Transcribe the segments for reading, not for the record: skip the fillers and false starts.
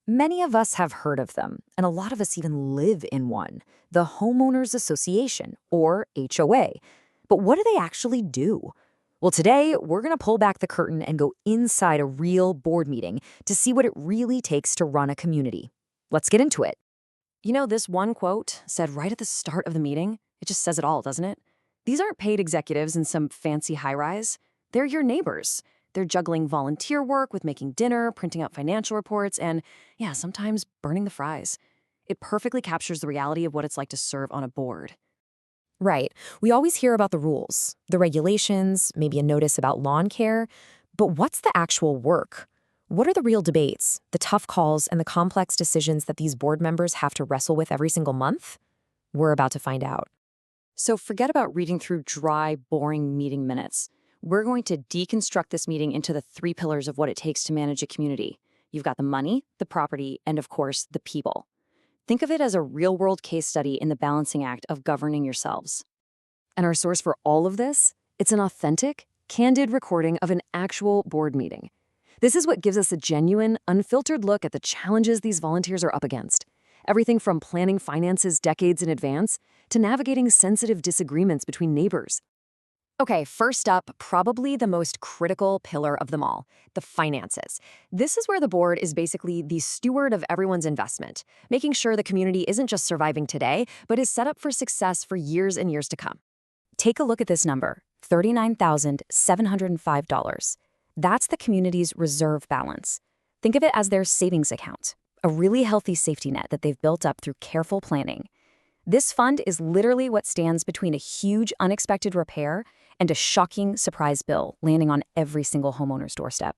Many of us have heard of them, and a lot of us even live in one, the Homeowners Association, or HOA. But what do they actually do? Well, today, we're going to pull back the curtain and go inside a real board meeting to see what it really takes to run a community. Let's get into it. You know, this one quote said right at the start of the meeting, it just says it all, doesn't it? These aren't paid executives in some fancy high-rise. They're your neighbors. They're juggling volunteer work with making dinner, printing out financial reports, and, yeah, sometimes burning the fries. It perfectly captures the reality of what it's like to serve on a board. Right. We always hear about the rules, the regulations, maybe a notice about lawn care. But what's the actual work? What are the real debates, the tough calls, and the complex decisions that these board members have to wrestle with every single month? We're about to find out. So forget about reading through dry, boring meeting minutes. We're going to deconstruct this meeting into the three pillars of what it takes to manage a community. You've got the money, the property, and of course, the people. Think of it as a real-world case study in the balancing act of governing yourselves. And our source for all of this? It's an authentic, candid recording of an actual board meeting. This is what gives us a genuine, unfiltered look at the challenges these volunteers are up against. Everything from planning finances decades in advance to navigating sensitive disagreements between neighbors. Okay, first up, probably the most critical pillar of them all, the finances. This is where the board is basically the steward of everyone's investment, making sure the community isn't just surviving today, but is set up for success for years and years to come. Take a look at this number, $39,705. That's the community's reserve balance. Think of it as their savings account, a really healthy safety net that they've built up through careful planning. This fund is literally what stands between a huge unexpected repair and a shocking surprise bill landing on every single homeowner's doorstep.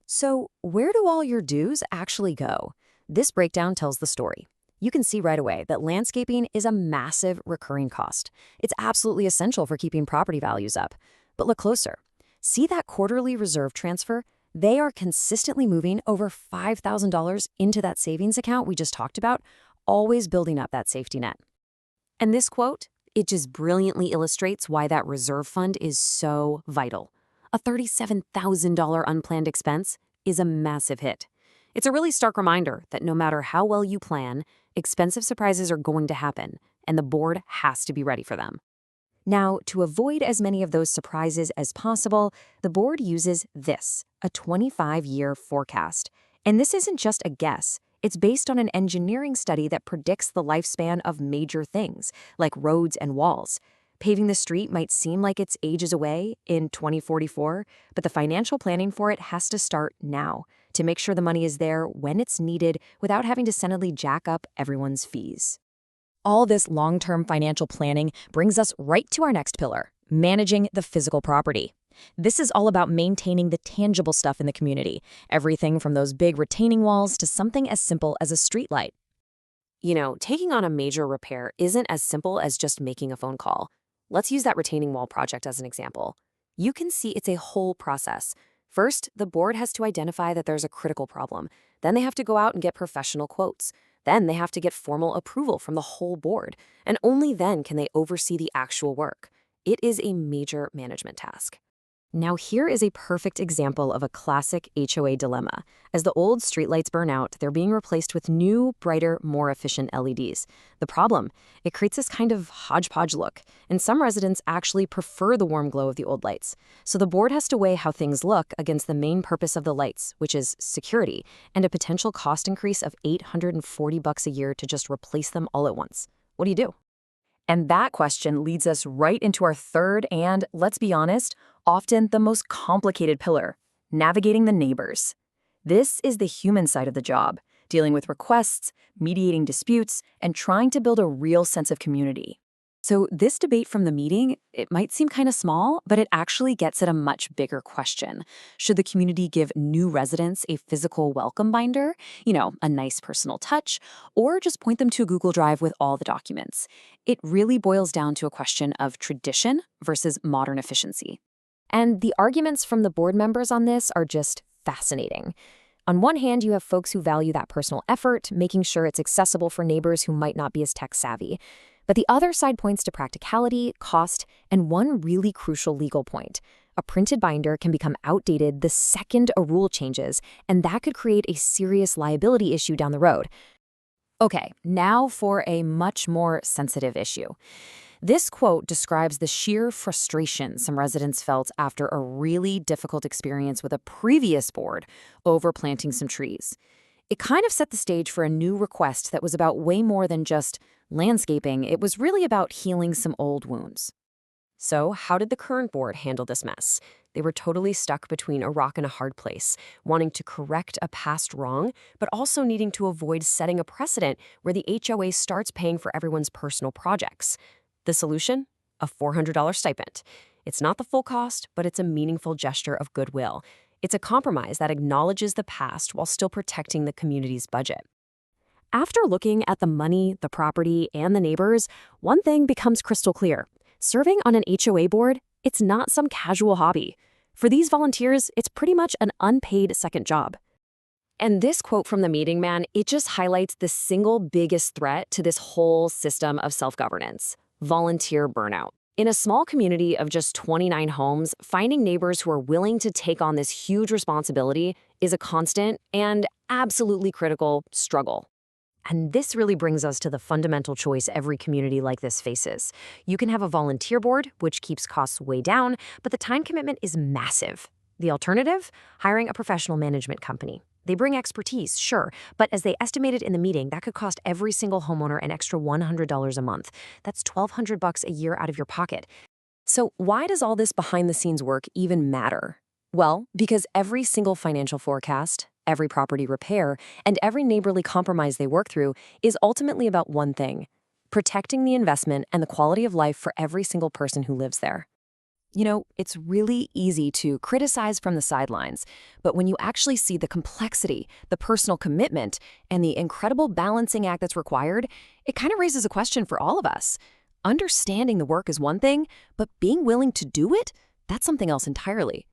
So, where do all your dues actually go? This breakdown tells the story. You can see right away that landscaping is a massive recurring cost. It's absolutely essential for keeping property values up. But look closer. See that quarterly reserve transfer? They are consistently moving over $5,000 into that savings account we just talked about, always building up that safety net. And this quote, it just brilliantly illustrates why that reserve fund is so vital. A $37,000 unplanned expense is a massive hit. It's a really stark reminder that no matter how well you plan, expensive surprises are going to happen, and the board has to be ready for them. Now, to avoid as many of those surprises as possible, the board uses this, a 25-year forecast. And this isn't just a guess. It's based on an engineering study that predicts the lifespan of major things, like roads and walls. Paving the street might seem like it's ages away in 2044, but the financial planning for it has to start now to make sure the money is there when it's needed without having to suddenly jack up everyone's fees. All this long-term financial planning brings us right to our next pillar, managing the physical property. This is all about maintaining the tangible stuff in the community, everything from those big retaining walls to something as simple as a streetlight. You know, taking on a major repair isn't as simple as just making a phone call. Let's use that retaining wall project as an example. You can see it's a whole process. First, the board has to identify that there's a critical problem. Then they have to go out and get professional quotes. Then they have to get formal approval from the whole board. And only then can they oversee the actual work. It is a major management task. Now here is a perfect example of a classic HOA dilemma. As the old streetlights burn out, they're being replaced with new, brighter, more efficient LEDs. The problem? It creates this kind of hodgepodge look, and some residents actually prefer the warm glow of the old lights. So the board has to weigh how things look against the main purpose of the lights, which is security, and a potential cost increase of $840 a year to just replace them all at once. What do you do? And that question leads us right into our third and, let's be honest, often the most complicated pillar, navigating the neighbors. This is the human side of the job, dealing with requests, mediating disputes, and trying to build a real sense of community. So this debate from the meeting, it might seem kind of small, but it actually gets at a much bigger question. Should the community give new residents a physical welcome binder, a nice personal touch, or just point them to a Google Drive with all the documents? It really boils down to a question of tradition versus modern efficiency. And the arguments from the board members on this are just fascinating. On one hand, you have folks who value that personal effort, making sure it's accessible for neighbors who might not be as tech-savvy. But the other side points to practicality, cost, and one really crucial legal point. A printed binder can become outdated the second a rule changes, and that could create a serious liability issue down the road. Okay, now for a much more sensitive issue. This quote describes the sheer frustration some residents felt after a really difficult experience with a previous board over planting some trees. It kind of set the stage for a new request that was about way more than just landscaping. It was really about healing some old wounds. So, how did the current board handle this mess? They were totally stuck between a rock and a hard place, wanting to correct a past wrong, but also needing to avoid setting a precedent where the HOA starts paying for everyone's personal projects. The solution? A $400 stipend. It's not the full cost, but it's a meaningful gesture of goodwill. It's a compromise that acknowledges the past while still protecting the community's budget. After looking at the money, the property, and the neighbors, one thing becomes crystal clear. Serving on an HOA board, it's not some casual hobby. For these volunteers, it's pretty much an unpaid second job. And this quote from the meeting man, it just highlights the single biggest threat to this whole system of self-governance: volunteer burnout. In a small community of just 29 homes, finding neighbors who are willing to take on this huge responsibility is a constant and absolutely critical struggle. And this really brings us to the fundamental choice every community like this faces. You can have a volunteer board, which keeps costs way down, but the time commitment is massive. The alternative? Hiring a professional management company. They bring expertise, sure, but as they estimated in the meeting, that could cost every single homeowner an extra $100 a month. That's $1,200 a year out of your pocket. So why does all this behind-the-scenes work even matter? Well, because every single financial forecast, every property repair, and every neighborly compromise they work through is ultimately about one thing: protecting the investment and the quality of life for every single person who lives there. You know, it's really easy to criticize from the sidelines, but when you actually see the complexity, the personal commitment, and the incredible balancing act that's required, it kind of raises a question for all of us. Understanding the work is one thing, but being willing to do it, that's something else entirely.